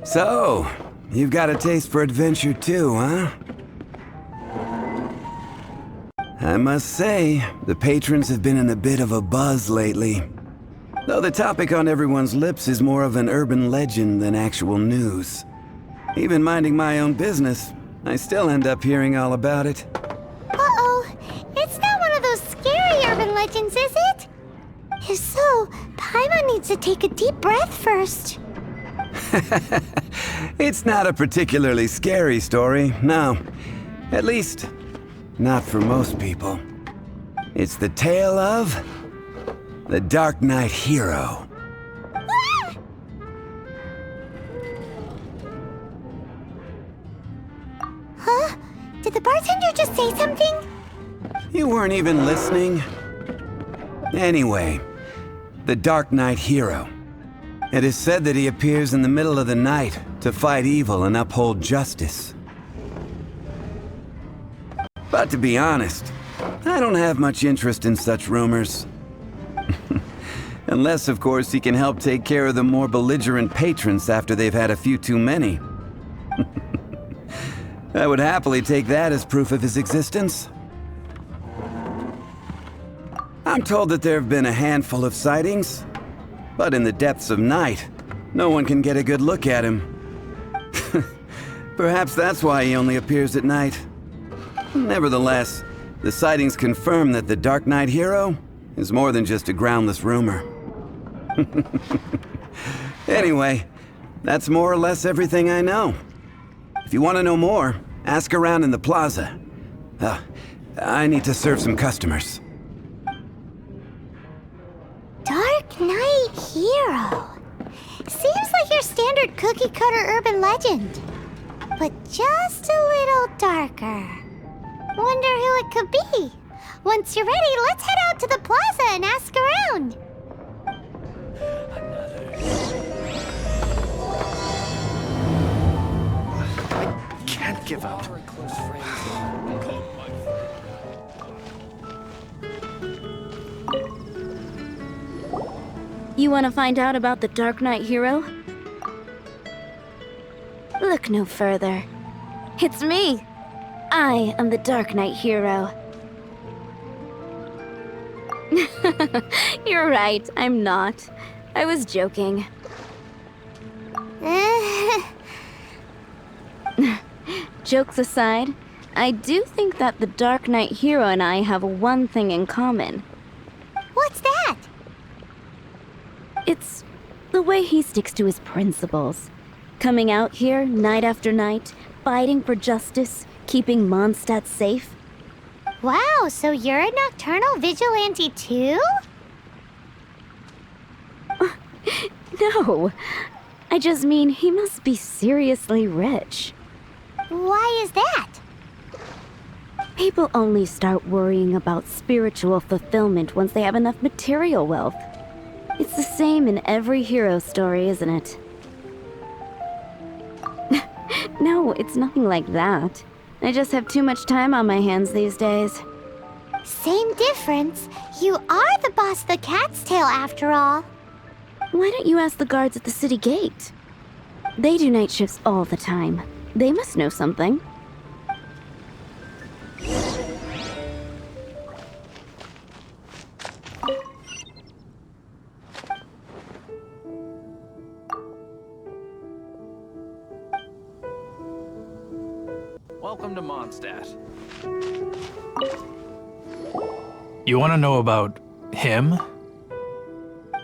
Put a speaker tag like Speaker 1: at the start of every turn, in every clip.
Speaker 1: So, you've got a taste for adventure too, huh? I must say, the patrons have been in a bit of a buzz lately. Though the topic on everyone's lips is more of an urban legend than actual news. Even minding my own business, I still end up hearing all about it.
Speaker 2: Uh-oh, it's not one of those scary urban legends, is it? If so, Paimon needs to take a deep breath first.
Speaker 1: It's not a particularly scary story, no. At least, not for most people. It's the tale of the Darknight Hero.
Speaker 2: Huh? Did the bartender just say something?
Speaker 1: You weren't even listening? Anyway, the Darknight Hero. It is said that he appears in the middle of the night to fight evil and uphold justice. But to be honest, I don't have much interest in such rumors. Unless, of course, he can help take care of the more belligerent patrons after they've had a few too many. I would happily take that as proof of his existence. I'm told that there have been a handful of sightings, but in the depths of night, no one can get a good look at him. Perhaps that's why he only appears at night. Nevertheless, the sightings confirm that the Darknight Hero is more than just a groundless rumor. Anyway, that's more or less everything I know. If you want to know more, ask around in the plaza. I need to serve some customers.
Speaker 2: Darknight Hero. Seems like your standard cookie-cutter urban legend, but just a little darker. Wonder who it could be. Once you're ready, let's head out to the plaza and ask around.
Speaker 3: I can't give up.
Speaker 4: You want to find out about the Darknight Hero? Look no further. It's me! I am the Darknight Hero. You're right, I'm not. I was joking. Jokes aside, I do think that the Darknight Hero and I have one thing in common.
Speaker 2: What's that?
Speaker 4: It's the way he sticks to his principles. Coming out here night after night, fighting for justice, keeping Mondstadt safe.
Speaker 2: Wow, so you're a nocturnal vigilante too?
Speaker 4: No, I just mean he must be seriously rich.
Speaker 2: Why is that?
Speaker 4: People only start worrying about spiritual fulfillment once they have enough material wealth. It's the same in every hero story, isn't it? No, it's nothing like that. I just have too much time on my hands these days.
Speaker 2: Same difference. You are the boss of the Cat's Tail after all.
Speaker 4: Why don't you ask the guards at the city gate? They do night shifts all the time. They must know something.
Speaker 3: Welcome to Mondstadt. You want to know about him?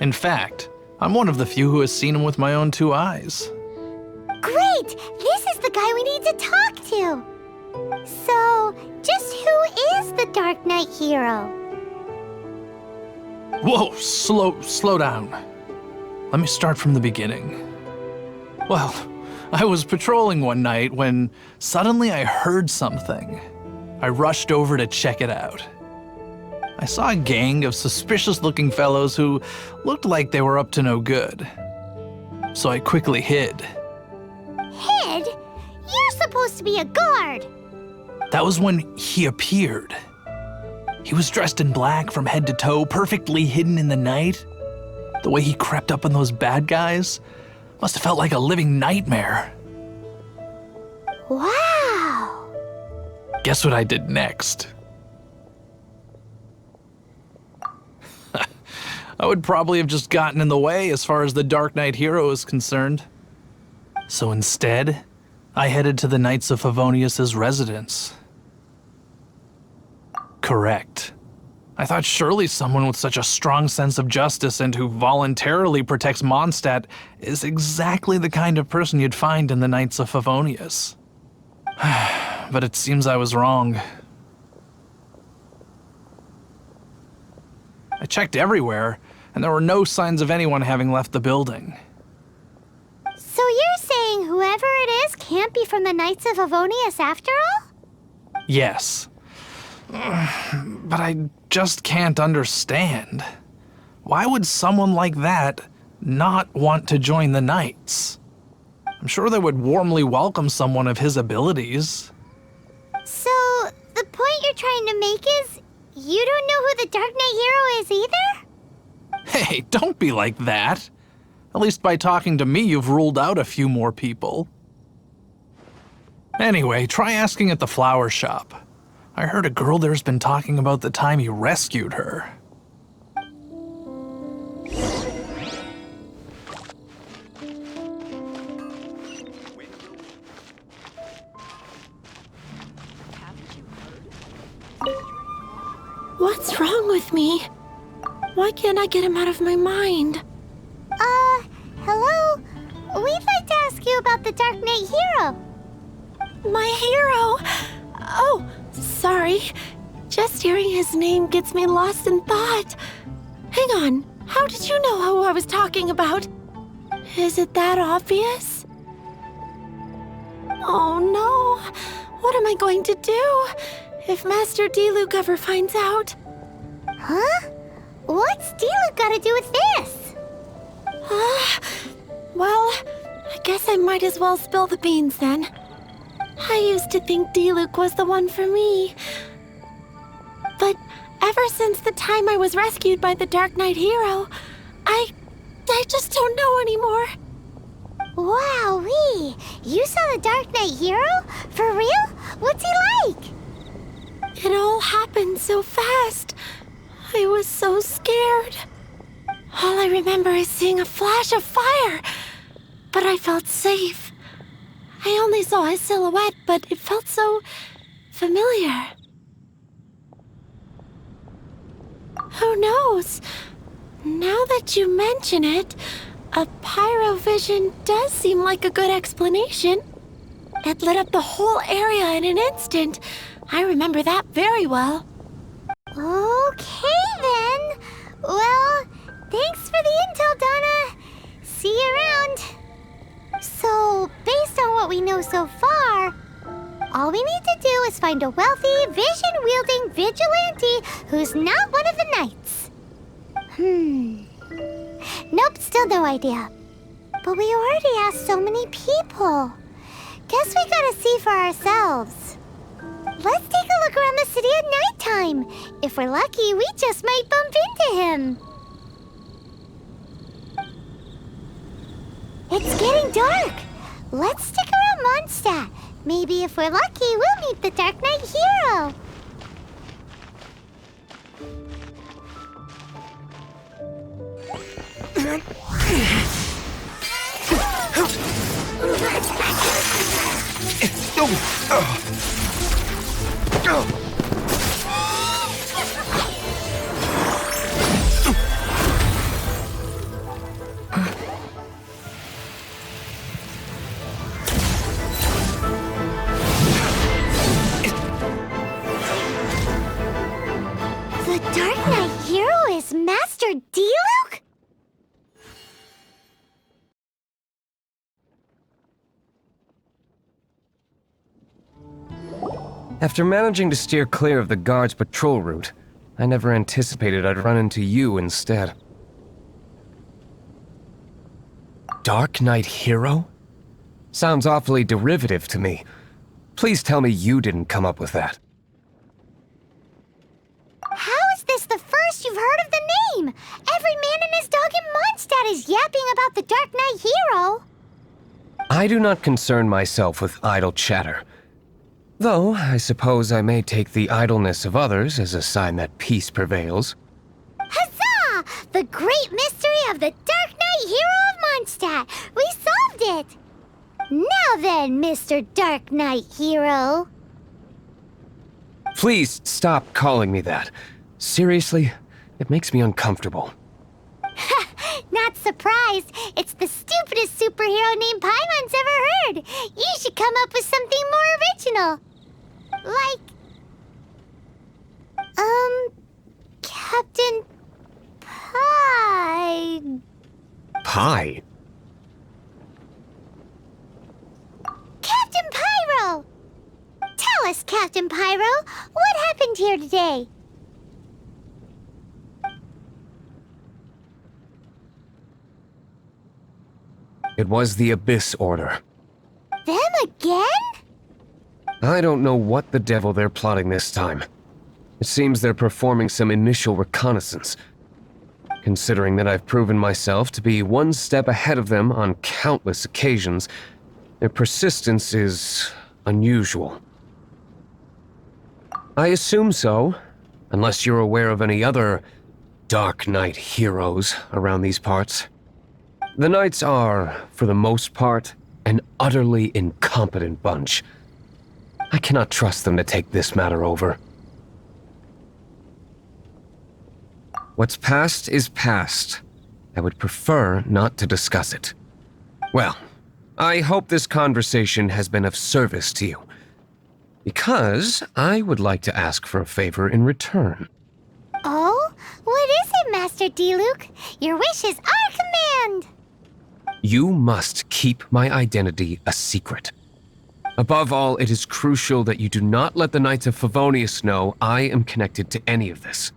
Speaker 3: In fact, I'm one of the few who has seen him with my own two eyes.
Speaker 2: Great! This is the guy we need to talk to! So, just who is the Darknight Hero?
Speaker 3: Whoa, slow down. Let me start from the beginning. Well, I was patrolling one night when suddenly I heard something. I rushed over to check it out. I saw a gang of suspicious-looking fellows who looked like they were up to no good. So I quickly hid.
Speaker 2: Hid? You're supposed to be a guard!
Speaker 3: That was when he appeared. He was dressed in black from head to toe, perfectly hidden in the night. The way he crept up on those bad guys, Must have felt like a living nightmare.
Speaker 2: Wow!
Speaker 3: Guess what I did next? I would probably have just gotten in the way as far as the Darknight Hero is concerned. So instead, I headed to the Knights of Favonius' residence. Correct. I thought surely someone with such a strong sense of justice and who voluntarily protects Mondstadt is exactly the kind of person you'd find in the Knights of Favonius. But it seems I was wrong. I checked everywhere, and there were no signs of anyone having left the building.
Speaker 2: So you're saying whoever it is can't be from the Knights of Favonius after all?
Speaker 3: Yes. But I just can't understand. Why would someone like that not want to join the Knights? I'm sure they would warmly welcome someone of his abilities.
Speaker 2: So, the point you're trying to make is, you don't know who the Darknight Hero is either?
Speaker 3: Hey, don't be like that. At least by talking to me, you've ruled out a few more people. Anyway, try asking at the flower shop. I heard a girl there's been talking about the time you rescued her.
Speaker 5: What's wrong with me? Why can't I get him out of my mind?
Speaker 2: Hello? We'd like to ask you about the Darknight Hero.
Speaker 5: My hero! Oh, sorry. Just hearing his name gets me lost in thought. Hang on, how did you know who I was talking about? Is it that obvious? Oh no, what am I going to do if Master Diluc ever finds out?
Speaker 2: Huh? What's Diluc got to do with this?
Speaker 5: Well, I guess I might as well spill the beans then. I used to think Diluc was the one for me. But ever since the time I was rescued by the Darknight Hero, I just don't know anymore.
Speaker 2: Wowee! You saw the Darknight Hero? For real? What's he like?
Speaker 5: It all happened so fast. I was so scared. All I remember is seeing a flash of fire, but I felt safe. I only saw his silhouette, but it felt so familiar. Who knows? Now that you mention it, a pyrovision does seem like a good explanation. It lit up the whole area in an instant. I remember that very well.
Speaker 2: Okay then. Well, thanks for the intel, Donna. See you around. So, based on what we know so far, all we need to do is find a wealthy, vision-wielding vigilante who's not one of the knights. Nope, still no idea. But we already asked so many people. Guess we gotta see for ourselves. Let's take a look around the city at nighttime. If we're lucky, we just might bump into him. It's getting dark. Let's stick around Mondstadt. Maybe if we're lucky, we'll meet the Darknight Hero. The Darknight Hero is Master Diluc?
Speaker 6: After managing to steer clear of the guard's patrol route, I never anticipated I'd run into you instead. Darknight Hero? Sounds awfully derivative to me. Please tell me you didn't come up with that.
Speaker 2: How is this the first you've heard of the name? Every man and his dog in Mondstadt is yapping about the Darknight Hero.
Speaker 6: I do not concern myself with idle chatter. Though, I suppose I may take the idleness of others as a sign that peace prevails.
Speaker 2: Huzzah! The great mystery of the Darknight Hero of Mondstadt! We solved it! Now then, Mr. Darknight Hero.
Speaker 6: Please stop calling me that. Seriously, it makes me uncomfortable.
Speaker 2: Not surprised. It's the stupidest superhero name Paimon's ever heard. You should come up with something more original. Like... Captain Pie...
Speaker 6: Pie?
Speaker 2: Captain Pyro! Tell us, Captain Pyro, what happened here today?
Speaker 6: It was the Abyss Order.
Speaker 2: Them again?
Speaker 6: I don't know what the devil they're plotting this time. It seems they're performing some initial reconnaissance. Considering that I've proven myself to be one step ahead of them on countless occasions, their persistence is unusual. I assume so, unless you're aware of any other Darknight heroes around these parts. The Knights are, for the most part, an utterly incompetent bunch. I cannot trust them to take this matter over. What's past is past. I would prefer not to discuss it. Well, I hope this conversation has been of service to you. Because I would like to ask for a favor in return.
Speaker 2: Oh? What is it, Master Diluc? Your wish is our command!
Speaker 6: You must keep my identity a secret. Above all, it is crucial that you do not let the Knights of Favonius know I am connected to any of this.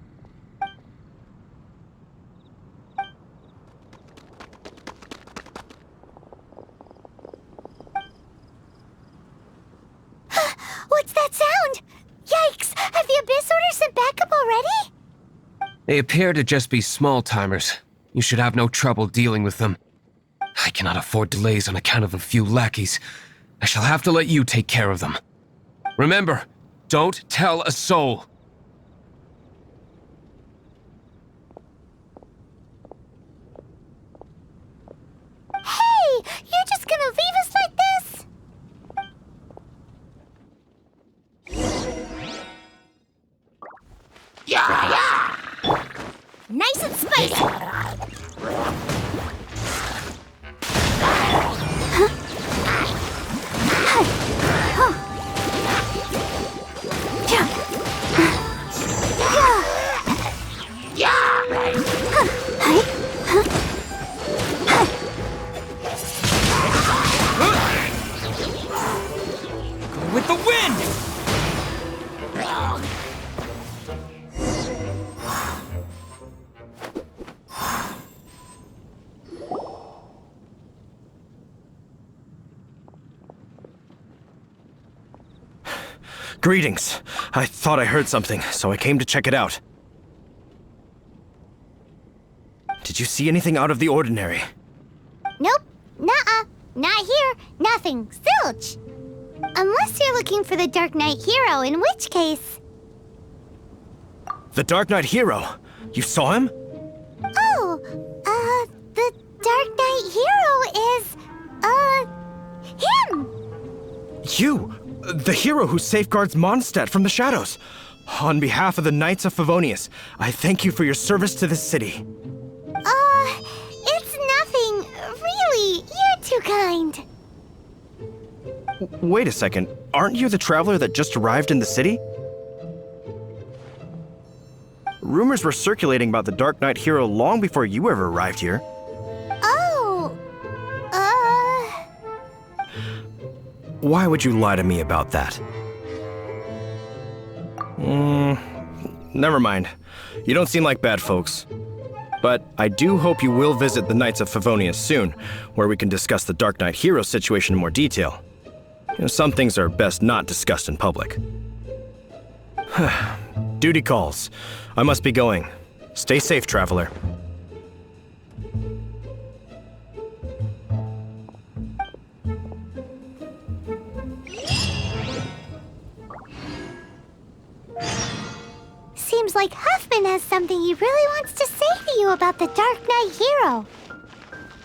Speaker 2: What's that sound? Yikes! Have the Abyss Order sent backup already?
Speaker 6: They appear to just be small-timers. You should have no trouble dealing with them. I cannot afford delays on account of a few lackeys. I shall have to let you take care of them. Remember, don't tell a soul.
Speaker 2: Hey! You're just gonna leave us like this? Nice and spicy!
Speaker 6: With the wind!
Speaker 7: Greetings. I thought I heard something, so I came to check it out. Did you see anything out of the ordinary?
Speaker 2: Nope. Nuh-uh. Not here. Nothing. Zilch. Unless you're looking for the Darknight Hero, in which case...
Speaker 7: The Darknight Hero? You saw him?
Speaker 2: Oh, the Darknight Hero is, him!
Speaker 7: You! The hero who safeguards Mondstadt from the shadows. On behalf of the Knights of Favonius, I thank you for your service to this city.
Speaker 2: It's nothing. Really, you're too kind.
Speaker 7: Wait a second. Aren't you the traveler that just arrived in the city? Rumors were circulating about the Darknight Hero long before you ever arrived here.
Speaker 2: Oh,
Speaker 7: Why would you lie to me about that? Never mind. You don't seem like bad folks. But I do hope you will visit the Knights of Favonius soon, where we can discuss the Darknight Hero situation in more detail. Some things are best not discussed in public. Duty calls. I must be going. Stay safe, traveler.
Speaker 2: like Huffman has something he really wants to say to you about the Darknight Hero.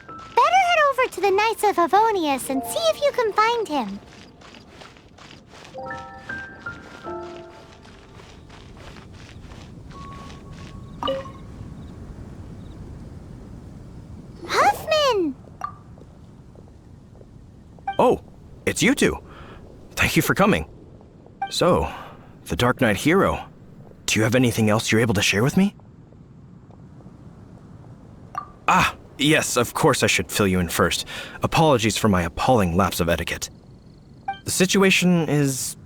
Speaker 2: Better head over to the Knights of Favonius and see if you can find him. Huffman!
Speaker 7: Oh, it's you two. Thank you for coming. So, the Darknight Hero. Do you have anything else you're able to share with me? Ah, yes, of course I should fill you in first. Apologies for my appalling lapse of etiquette. The situation is...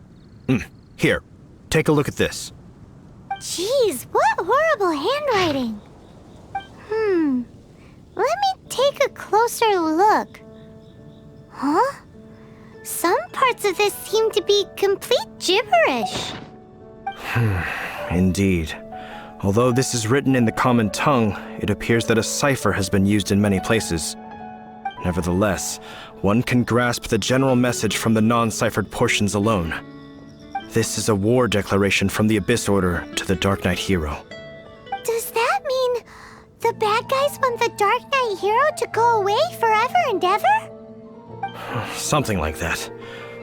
Speaker 7: Here, take a look at this.
Speaker 2: Jeez, what horrible handwriting. Let me take a closer look. Huh? Some parts of this seem to be complete gibberish.
Speaker 7: Indeed. Although this is written in the common tongue, it appears that a cipher has been used in many places. Nevertheless, one can grasp the general message from the non-ciphered portions alone. This is a war declaration from the Abyss Order to the Darknight Hero.
Speaker 2: Does that mean the bad guys want the Darknight Hero to go away forever and ever?
Speaker 7: Something like that.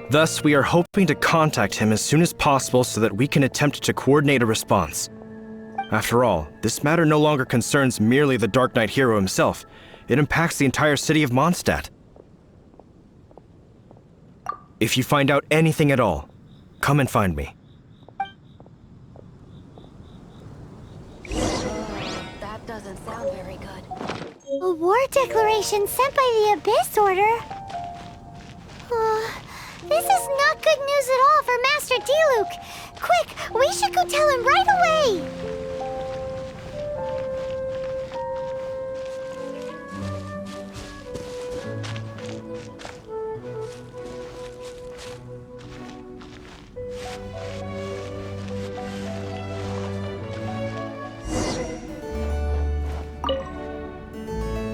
Speaker 7: Thus, we are hoping to contact him as soon as possible so that we can attempt to coordinate a response. After all, this matter no longer concerns merely the Darknight Hero himself. It impacts the entire city of Mondstadt. If you find out anything at all, come and find me.
Speaker 4: That doesn't sound very good.
Speaker 2: A war declaration sent by the Abyss Order? This is not good news at all for Master Diluc. Quick, we should go tell him right away!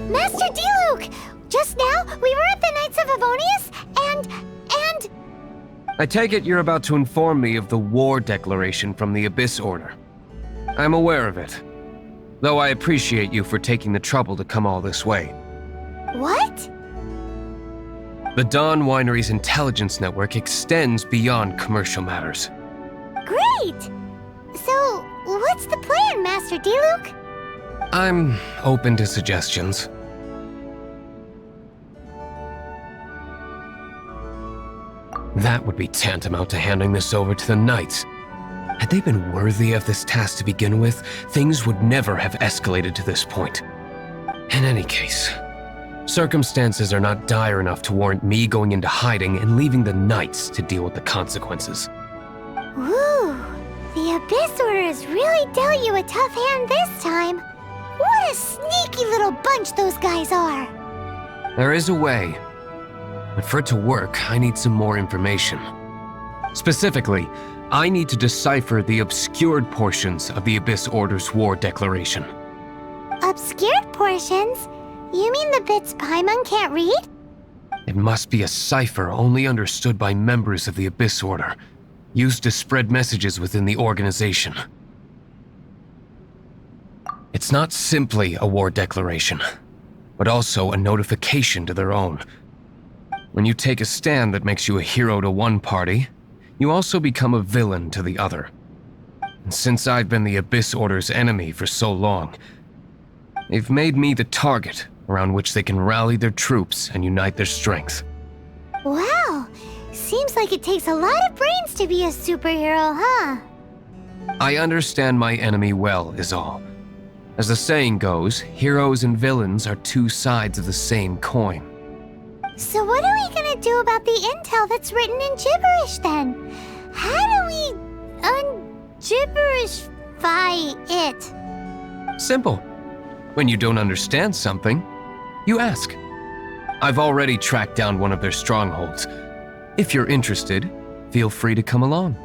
Speaker 2: Master Diluc! Just now, we were at the Knights of Favonius, and...
Speaker 6: I take it you're about to inform me of the war declaration from the Abyss Order. I'm aware of it, though I appreciate you for taking the trouble to come all this way.
Speaker 2: What?
Speaker 6: The Dawn Winery's intelligence network extends beyond commercial matters.
Speaker 2: Great! So, what's the plan, Master Diluc?
Speaker 6: I'm open to suggestions. That would be tantamount to handing this over to the Knights. Had they been worthy of this task to begin with, things would never have escalated to this point. In any case, circumstances are not dire enough to warrant me going into hiding and leaving the Knights to deal with the consequences.
Speaker 2: Ooh, the Abyss Order has really dealt you a tough hand this time. What a sneaky little bunch those guys are.
Speaker 6: There is a way. But for it to work, I need some more information. Specifically, I need to decipher the obscured portions of the Abyss Order's war declaration.
Speaker 2: Obscured portions? You mean the bits Paimon can't read?
Speaker 6: It must be a cipher only understood by members of the Abyss Order, used to spread messages within the organization. It's not simply a war declaration, but also a notification to their own. When you take a stand that makes you a hero to one party, you also become a villain to the other. And since I've been the Abyss Order's enemy for so long, they've made me the target around which they can rally their troops and unite their strength.
Speaker 2: Wow, seems like it takes a lot of brains to be a superhero, huh?
Speaker 6: I understand my enemy well, is all. As the saying goes, heroes and villains are two sides of the same coin.
Speaker 2: So what are we gonna do about the intel that's written in gibberish then? How do we un-gibberishify it?
Speaker 6: Simple. When you don't understand something, you ask. I've already tracked down one of their strongholds. If you're interested, feel free to come along.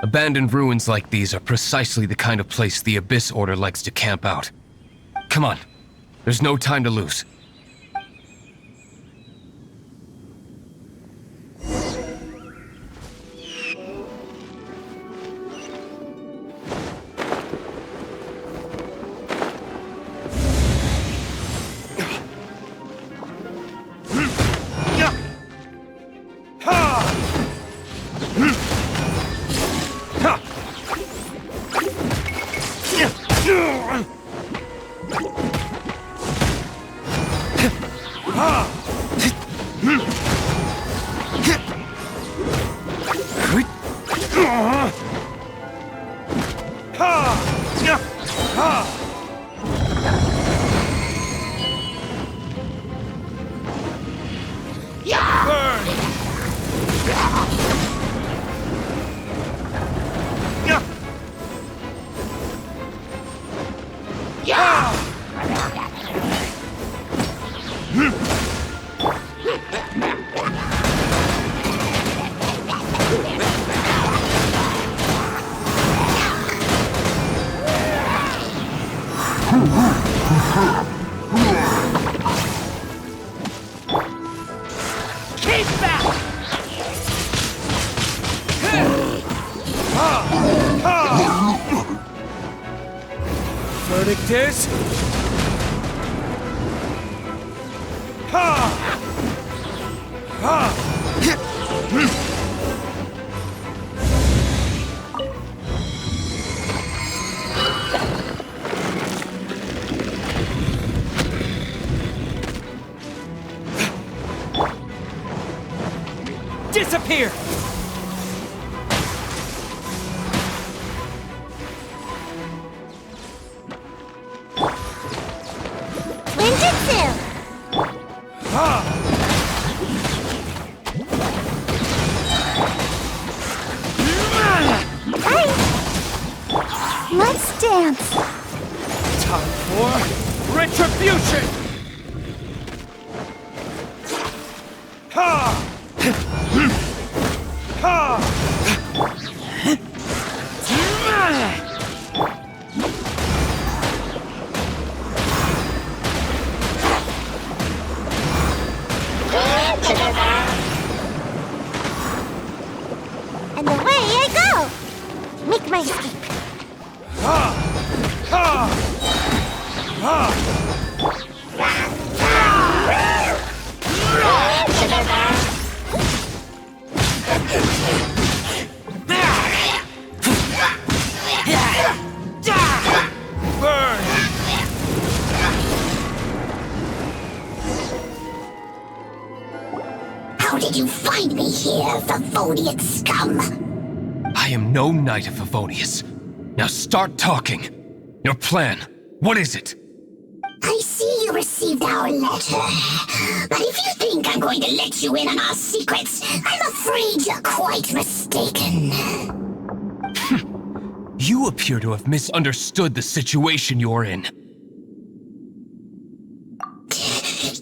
Speaker 6: A Abandoned ruins like these are precisely the kind of place the Abyss Order likes to camp out. Come on, there's no time to lose.
Speaker 8: Verdict is... Disappear!
Speaker 2: Let's dance.
Speaker 8: Time for retribution! Ha! Ha!
Speaker 2: And away I go. Make my escape.
Speaker 9: How did you find me here, Favonian scum?
Speaker 6: I am no Knight of Favonius. Now start talking. Your plan, what is it?
Speaker 9: I see you received our letter. But if you think I'm going to let you in on our secrets, I'm afraid you're quite mistaken.
Speaker 6: You appear to have misunderstood the situation you're in.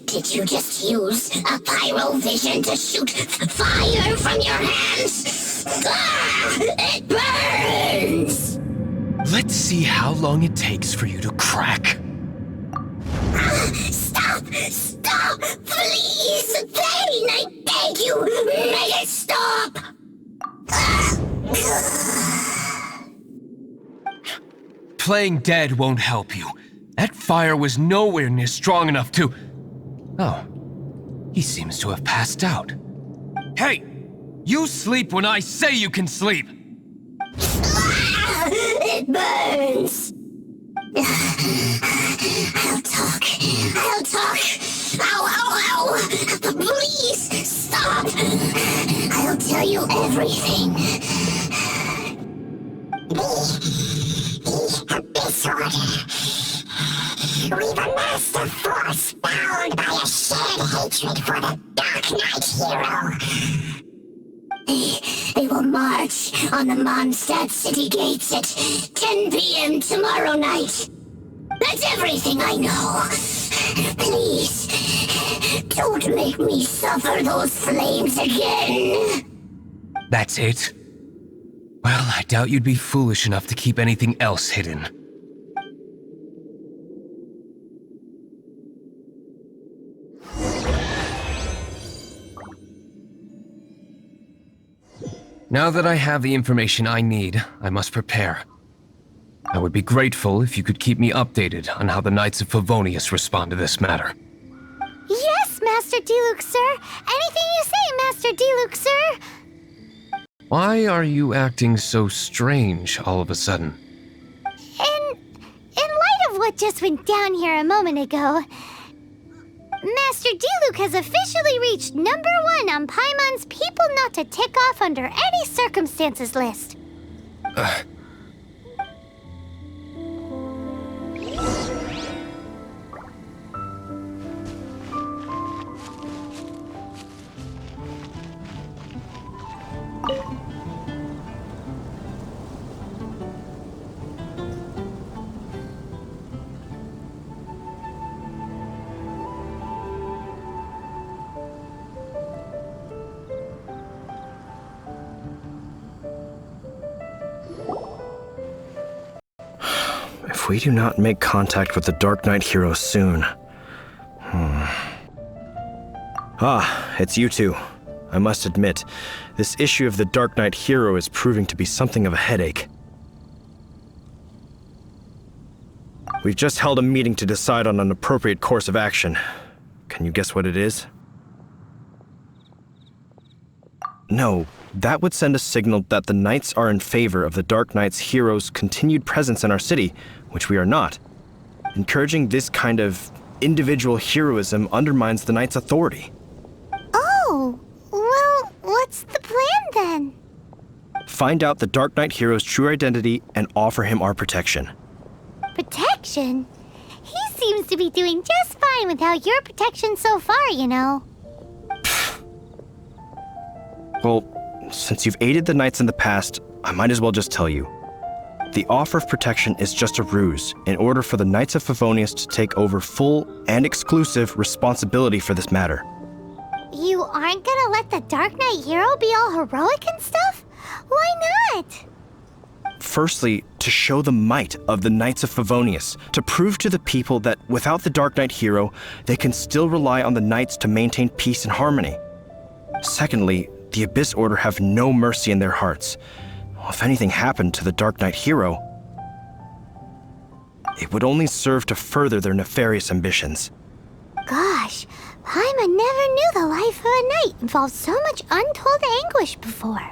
Speaker 9: Did you just use a pyrovision to shoot fire from your hands? Ah, it burns!
Speaker 6: Let's see how long it takes for you to crack.
Speaker 9: Stop! Stop! Please! Pain! I beg you! Make it stop!
Speaker 6: Playing dead won't help you. That fire was nowhere near strong enough to... Oh. He seems to have passed out. Hey! You sleep when I say you can sleep!
Speaker 9: It burns! I'll talk. I'll talk. Ow, ow, ow! Please, stop! I'll tell you everything. The Abyss Order. We've amassed a force bound by a shared hatred for the Darknight Hero. They will march on the Mondstadt city gates at 10 p.m. tomorrow night. That's everything I know. Please, don't make me suffer those flames again.
Speaker 6: That's it? Well, I doubt you'd be foolish enough to keep anything else hidden. Now that I have the information I need, I must prepare. I would be grateful if you could keep me updated on how the Knights of Favonius respond to this matter.
Speaker 2: Yes, Master Diluc, sir. Anything you say, Master Diluc, sir.
Speaker 6: Why are you acting so strange all of a sudden?
Speaker 2: In light of what just went down here a moment ago, Master Diluc has officially reached #1 on Paimon's people not to tick off under any circumstances list.
Speaker 7: If we do not make contact with the Darknight Hero soon... Ah, it's you two. I must admit, this issue of the Darknight Hero is proving to be something of a headache. We've just held a meeting to decide on an appropriate course of action. Can you guess what it is? No, that would send a signal that the Knights are in favor of the Darknight Hero's continued presence in our city, which we are not. Encouraging this kind of individual heroism undermines the Knights' authority.
Speaker 2: Oh, well, what's the plan then?
Speaker 7: Find out the Darknight Hero's true identity and offer him our protection.
Speaker 2: Protection? He seems to be doing just fine without your protection so far, you know.
Speaker 7: Well, since you've aided the Knights in the past, I might as well just tell you. The offer of protection is just a ruse in order for the Knights of Favonius to take over full and exclusive responsibility for this matter.
Speaker 2: You aren't gonna let the Darknight Hero be all heroic and stuff? Why not?
Speaker 7: Firstly, to show the might of the Knights of Favonius, to prove to the people that without the Darknight Hero, they can still rely on the Knights to maintain peace and harmony. Secondly, the Abyss Order have no mercy in their hearts. If anything happened to the Darknight Hero, it would only serve to further their nefarious ambitions.
Speaker 2: Gosh, Paimon never knew the life of a knight involved so much untold anguish before.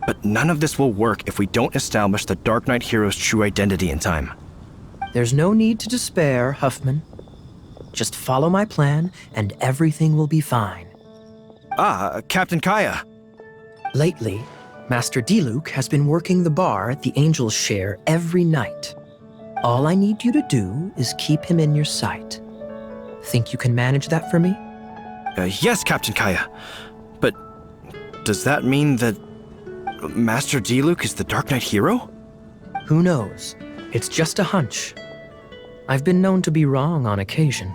Speaker 7: But none of this will work if we don't establish the Darknight Hero's true identity in time.
Speaker 10: There's no need to despair, Huffman. Just follow my plan, and everything will be fine.
Speaker 7: Ah, Captain Kaya.
Speaker 10: Lately, Master Diluc has been working the bar at the Angel Share every night. All I need you to do is keep him in your sight. Think you can manage that for me?
Speaker 7: Yes, Captain Kaya. But does that mean that Master Diluc is the Darknight Hero?
Speaker 10: Who knows? It's just a hunch. I've been known to be wrong on occasion.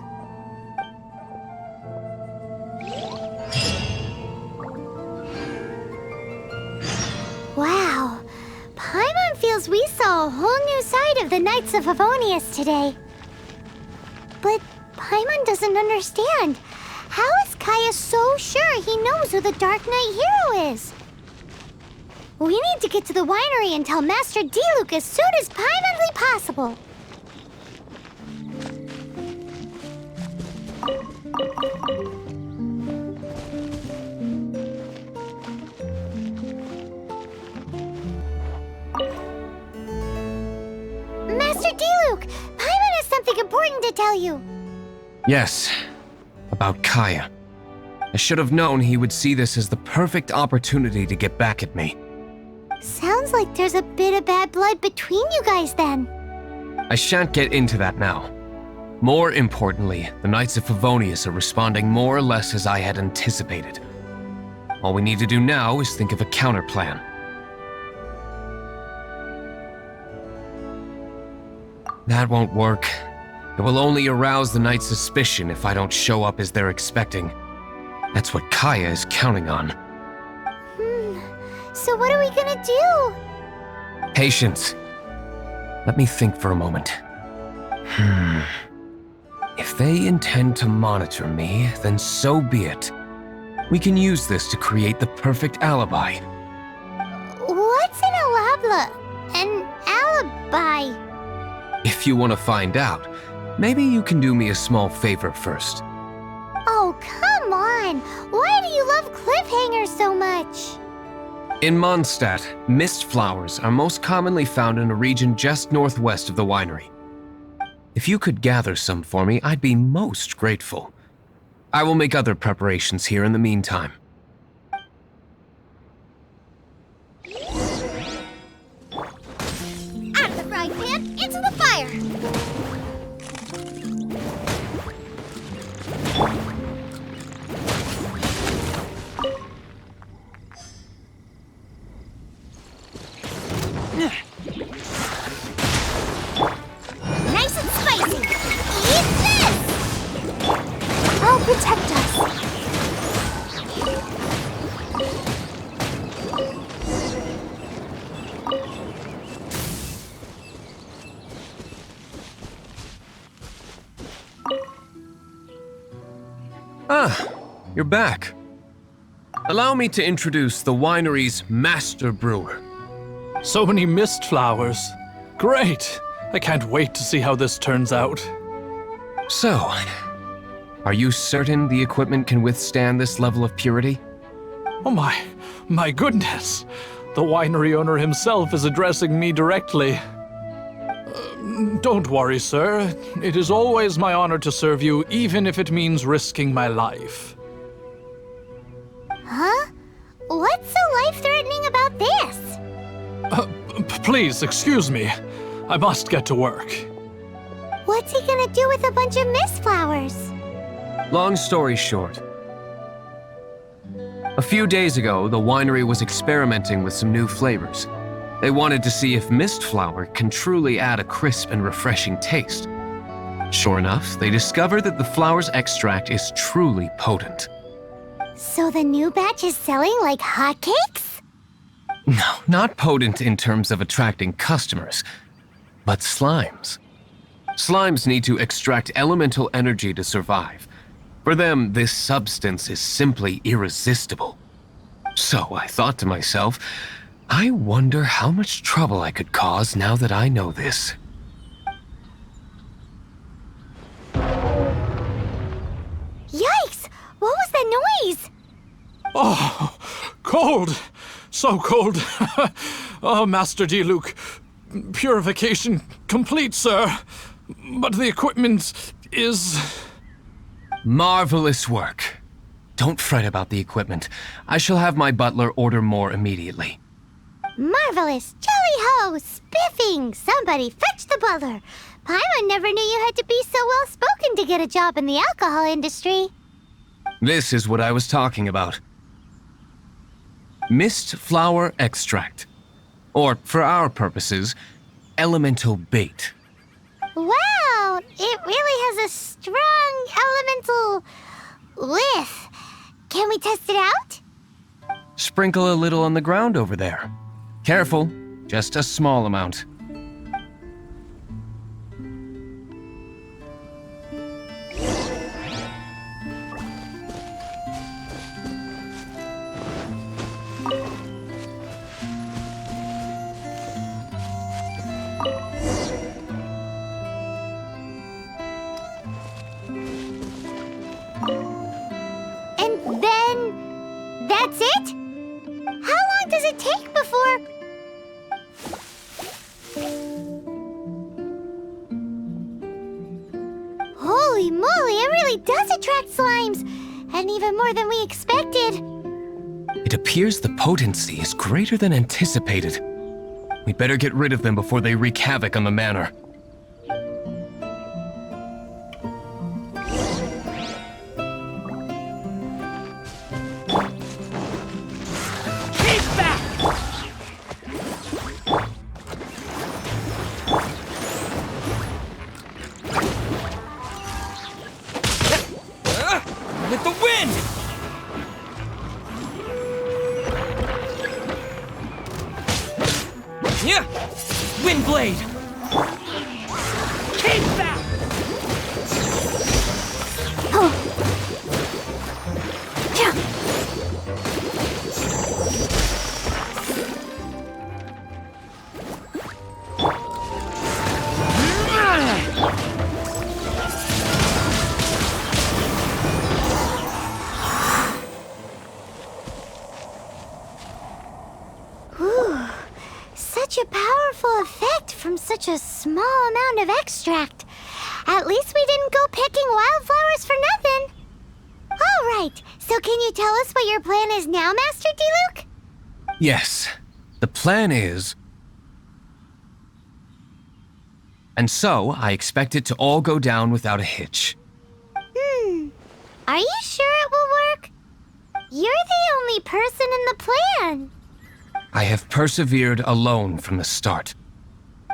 Speaker 2: Wow, Paimon feels we saw a whole new side of the Knights of Favonius today. But Paimon doesn't understand. How is Kaya so sure he knows who the Darknight Hero is? We need to get to the winery and tell Master Diluc as soon as Paimonly possible. Master Diluc, Paimon has something important to tell you.
Speaker 6: Yes, about Kaya. I should have known he would see this as the perfect opportunity to get back at me.
Speaker 2: Sounds like there's a bit of bad blood between you guys then.
Speaker 6: I shan't get into that now. More importantly, the Knights of Favonius are responding more or less as I had anticipated. All we need to do now is think of a counterplan. That won't work. It will only arouse the Knights' suspicion if I don't show up as they're expecting. That's what Kaya is counting on.
Speaker 2: So what are we gonna do?
Speaker 6: Patience. Let me think for a moment. If they intend to monitor me, then so be it. We can use this to create the perfect alibi.
Speaker 2: What's an alabla? An alibi?
Speaker 6: If you want to find out, maybe you can do me a small favor first.
Speaker 2: Oh, come on! Why do you love cliffhangers so much?
Speaker 6: In Mondstadt, mist flowers are most commonly found in a region just northwest of the winery. If you could gather some for me, I'd be most grateful. I will make other preparations here in the meantime.
Speaker 2: Out of the frying pan, into the fire! Nice and spicy! Eat this! I'll protect us!
Speaker 6: Ah, you're back. Allow me to introduce the winery's master brewer.
Speaker 3: So many mist flowers. Great! I can't wait to see how this turns out.
Speaker 6: So, are you certain the equipment can withstand this level of purity?
Speaker 3: Oh my goodness! The winery owner himself is addressing me directly. Don't worry, sir. It is always my honor to serve you, even if it means risking my life.
Speaker 2: Huh? What's so life-threatening about this?
Speaker 3: Please, excuse me. I must get to work.
Speaker 2: What's he gonna do with a bunch of mist flowers?
Speaker 6: Long story short. A few days ago, the winery was experimenting with some new flavors. They wanted to see if mist flower can truly add a crisp and refreshing taste. Sure enough, they discovered that the flower's extract is truly potent.
Speaker 2: So the new batch is selling like hotcakes?
Speaker 6: No, not potent in terms of attracting customers, but slimes. Slimes need to extract elemental energy to survive. For them, this substance is simply irresistible. So I thought to myself, I wonder how much trouble I could cause now that I know this.
Speaker 2: Yikes! What was that noise?
Speaker 3: Oh, cold! So cold! Oh, Master Diluc, purification complete, sir. But the equipment is...
Speaker 6: Marvelous work. Don't fret about the equipment. I shall have my butler order more immediately.
Speaker 2: Marvelous! Jolly-ho! Spiffing! Somebody fetch the butler! Paimon never knew you had to be so well-spoken to get a job in the alcohol industry.
Speaker 6: This is what I was talking about. Mist flower extract. Or, for our purposes, elemental bait.
Speaker 2: Wow! It really has a strong elemental whiff. Can we test it out?
Speaker 6: Sprinkle a little on the ground over there. Careful, just a small amount.
Speaker 2: And then... that's it? How long does it take before... Holy moly, it really does attract slimes! And even more than we expected.
Speaker 6: It appears the potency is greater than anticipated. We'd better get rid of them before they wreak havoc on the manor.
Speaker 8: With the wind! Yeah! Divine Blade! Keep back!
Speaker 2: Such a powerful effect from such a small amount of extract. At least we didn't go picking wildflowers for nothing. All right, so can you tell us what your plan is now, Master Diluc?
Speaker 6: Yes, the plan is... And so, I expect it to all go down without a hitch.
Speaker 2: Are you sure it will work? You're the only person in the plan.
Speaker 6: I have persevered alone from the start.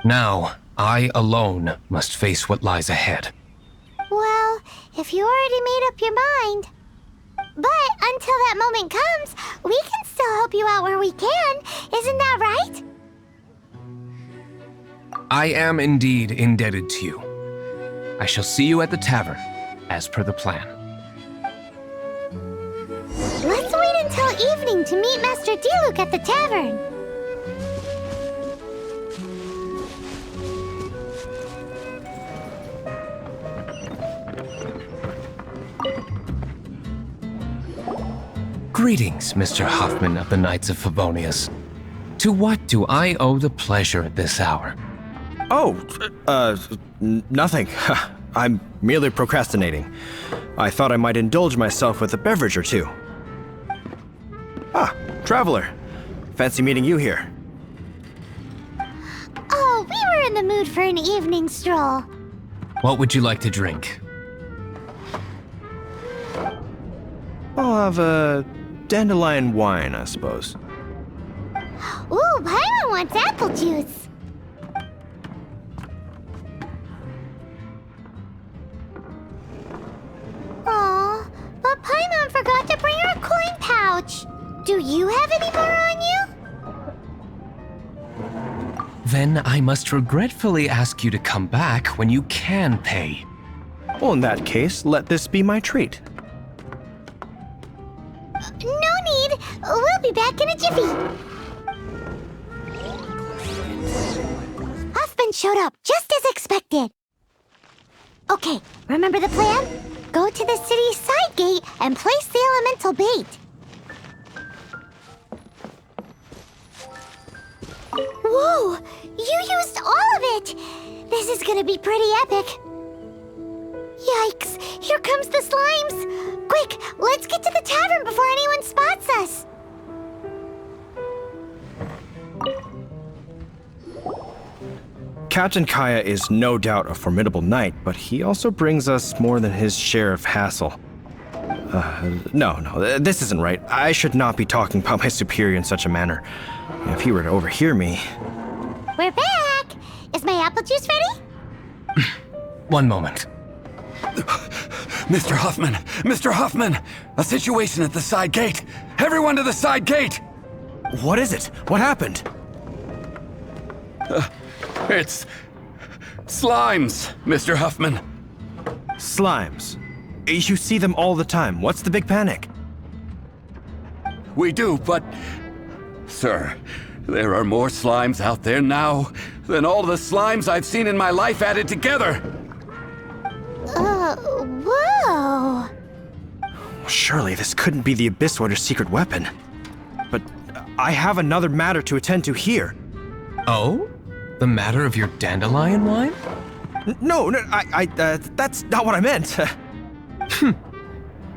Speaker 6: Now, I alone must face what lies ahead.
Speaker 2: Well, if you already made up your mind. But until that moment comes, we can still help you out where we can. Isn't that right?
Speaker 6: I am indeed indebted to you. I shall see you at the tavern, as per the plan.
Speaker 2: Let's wait until evening to meet Master Diluc at the tavern.
Speaker 6: Greetings, Mr. Hoffman of the Knights of Favonius. To what do I owe the pleasure at this hour?
Speaker 7: Oh, nothing. I'm merely procrastinating. I thought I might indulge myself with a beverage or two. Ah, traveler. Fancy meeting you here.
Speaker 2: Oh, we were in the mood for an evening stroll.
Speaker 6: What would you like to drink?
Speaker 7: I'll have a dandelion wine, I suppose.
Speaker 2: Ooh, Paimon wants apple juice. Aw, but Paimon forgot to bring her coin pouch. Do you have any more on you?
Speaker 6: Then I must regretfully ask you to come back when you can pay.
Speaker 7: Well, in that case, let this be my treat.
Speaker 2: No need. We'll be back in a jiffy. Hoffman showed up just as expected. Okay, remember the plan? Go to the city's side gate and place the elemental bait. Whoa! You used all of it! This is gonna be pretty epic. Yikes! Here comes the slimes! Quick, let's get to the tavern before anyone spots us!
Speaker 7: Captain Kaya is no doubt a formidable knight, but he also brings us more than his share of hassle. No, this isn't right. I should not be talking about my superior in such a manner. If he were to overhear me...
Speaker 2: We're back! Is my apple juice ready?
Speaker 6: One moment.
Speaker 1: Mr. Hoffman! Mr. Hoffman! A situation at the side gate! Everyone to the side gate!
Speaker 7: What is it? What happened?
Speaker 1: It's... slimes, Mr. Huffman.
Speaker 7: Slimes. You see them all the time. What's the big panic?
Speaker 1: We do, but... Sir, there are more slimes out there now than all the slimes I've seen in my life added together.
Speaker 2: Whoa!
Speaker 7: Surely this couldn't be the Abyss Warder's secret weapon. But I have another matter to attend to here.
Speaker 6: Oh? The matter of your dandelion wine?
Speaker 7: No, that's not what I meant.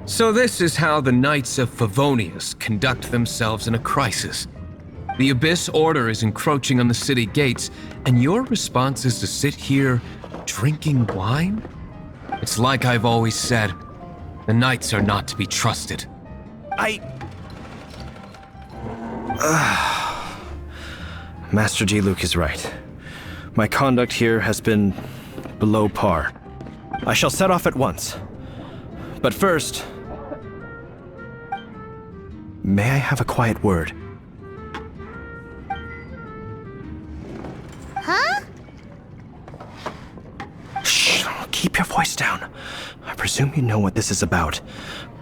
Speaker 6: So this is how the Knights of Favonius conduct themselves in a crisis. The Abyss Order is encroaching on the city gates, and your response is to sit here drinking wine? It's like I've always said, the Knights are not to be trusted.
Speaker 7: Master Diluc is right. My conduct here has been below par. I shall set off at once. But first, may I have a quiet word?
Speaker 2: Huh?
Speaker 7: Keep your voice down. I presume you know what this is about.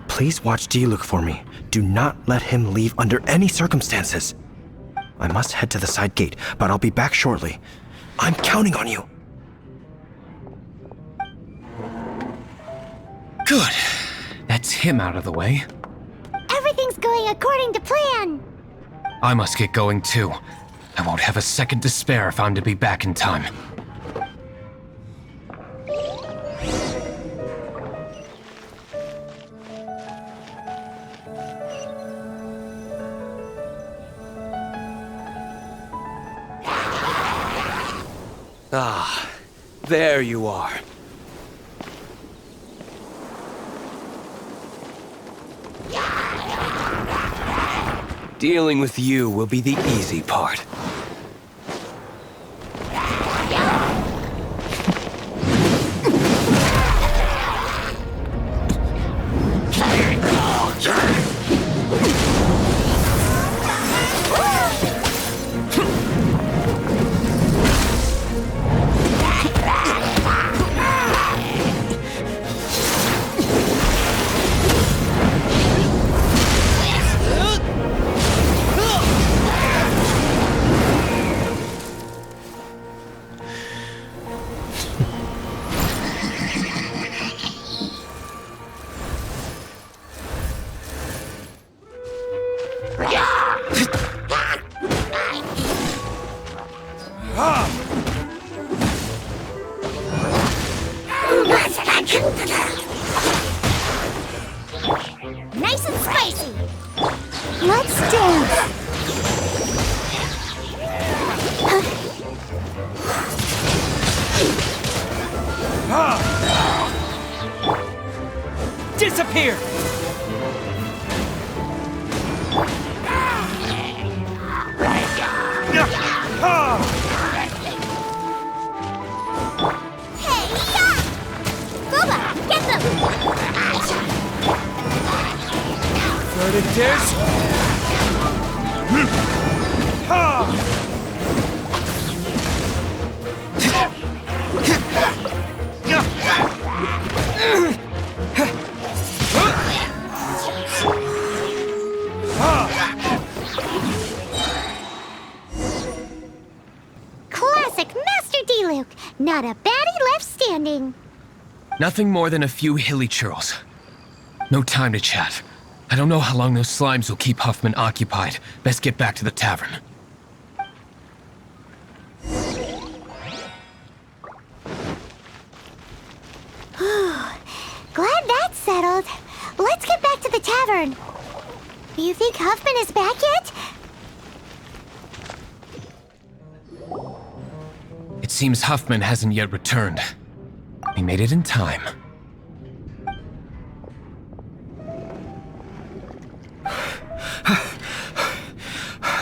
Speaker 7: Please watch Diluc for me. Do not let him leave under any circumstances. I must head to the side gate, but I'll be back shortly. I'm counting on you.
Speaker 6: Good. That's him out of the way.
Speaker 2: Everything's going according to plan.
Speaker 6: I must get going too. I won't have a second to spare if I'm to be back in time.
Speaker 8: Ah, there you are. Dealing with you will be the easy part.
Speaker 2: Nice and spicy. Let's dance.
Speaker 8: Disappear!
Speaker 2: Hey, ya! Booba, get them!
Speaker 8: Verdict is...
Speaker 2: Classic Master Diluc. Not a baddie left standing.
Speaker 6: Nothing more than a few hilly churls. No time to chat. I don't know how long those slimes will keep Huffman occupied. Best get back to the tavern.
Speaker 2: Glad that's settled. Let's get back to the tavern. You think Huffman is back yet?
Speaker 6: It seems Huffman hasn't yet returned. He made it in time.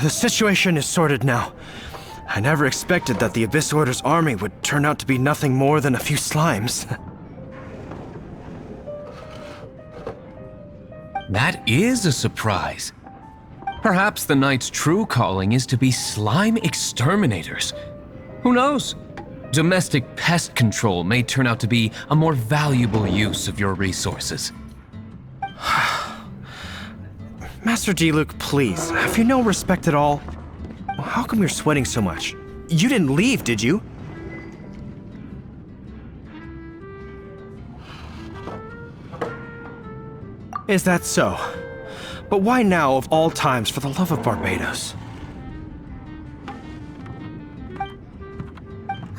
Speaker 7: The situation is sorted now. I never expected that the Abyss Order's army would turn out to be nothing more than a few slimes.
Speaker 6: That is a surprise. Perhaps the Knight's true calling is to be slime exterminators. Who knows? Domestic pest control may turn out to be a more valuable use of your resources.
Speaker 7: Master Diluc, please, have you no respect at all? How come you're sweating so much? You didn't leave, did you? Is that so? But why now of all times, for the love of Barbados?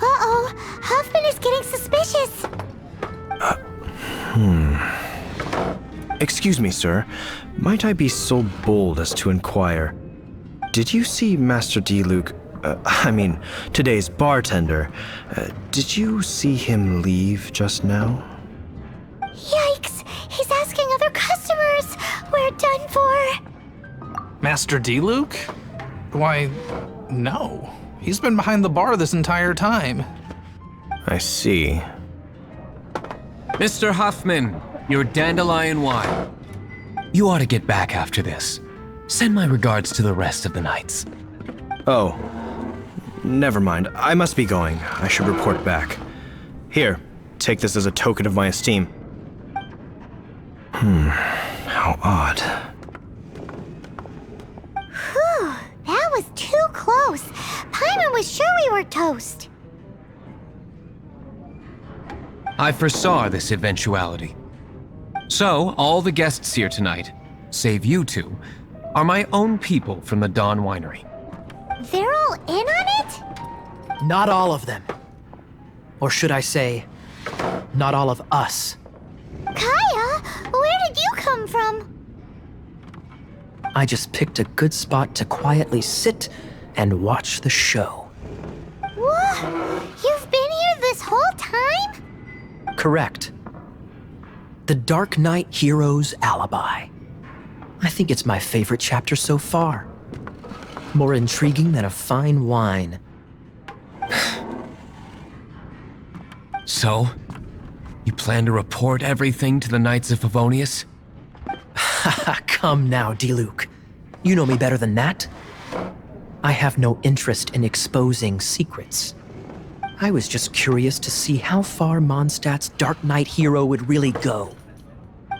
Speaker 2: Uh-oh, Huffman is getting suspicious.
Speaker 7: Excuse me, sir. Might I be so bold as to inquire? Did you see Master Diluc, today's bartender? Did you see him leave just now?
Speaker 2: Yikes, he's asking other customers. We're done for.
Speaker 3: Master Diluc? Why, no. He's been behind the bar this entire time.
Speaker 7: I see.
Speaker 6: Mr. Huffman, your dandelion wine. You ought to get back after this. Send my regards to the rest of the knights.
Speaker 7: Oh, never mind. I must be going. I should report back. Here, take this as a token of my esteem. How odd.
Speaker 2: Whew, that was too close. Paimon was sure we were toast.
Speaker 6: I foresaw this eventuality. So, all the guests here tonight, save you two, are my own people from the Dawn Winery.
Speaker 2: They're all in on it?
Speaker 10: Not all of them. Or should I say, not all of us.
Speaker 2: Kaya, where did you come from?
Speaker 10: I just picked a good spot to quietly sit and watch the show.
Speaker 2: What? You've been here this whole time?
Speaker 10: Correct. The Darknight Hero's Alibi. I think it's my favorite chapter so far. More intriguing than a fine wine.
Speaker 6: So, you plan to report everything to the Knights of Favonius?
Speaker 10: Come now, Diluc. You know me better than that. I have no interest in exposing secrets. I was just curious to see how far Mondstadt's Darknight Hero would really go.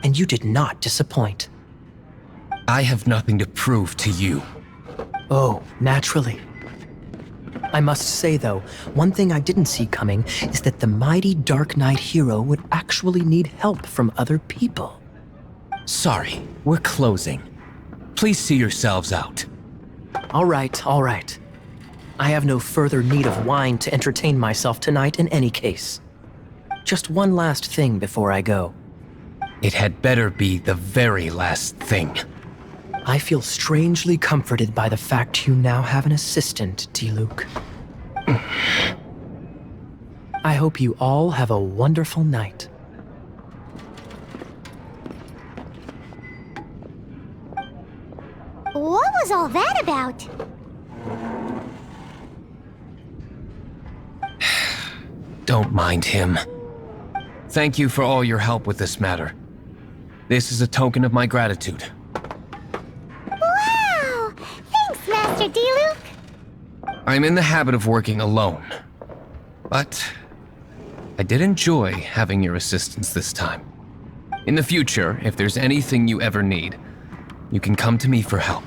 Speaker 10: And you did not disappoint.
Speaker 6: I have nothing to prove to you.
Speaker 10: Oh, naturally. I must say, though, one thing I didn't see coming is that the mighty Darknight Hero would actually need help from other people.
Speaker 6: Sorry, we're closing. Please see yourselves out.
Speaker 10: All right, all right. I have no further need of wine to entertain myself tonight in any case. Just one last thing before I go.
Speaker 6: It had better be the very last thing.
Speaker 10: I feel strangely comforted by the fact you now have an assistant, Diluc. I hope you all have a wonderful night.
Speaker 2: What was all that about?
Speaker 6: Don't mind him. Thank you for all your help with this matter. This is a token of my gratitude.
Speaker 2: Wow! Thanks, Master Diluc.
Speaker 6: I'm in the habit of working alone, but I did enjoy having your assistance this time. In the future, if there's anything you ever need, you can come to me for help.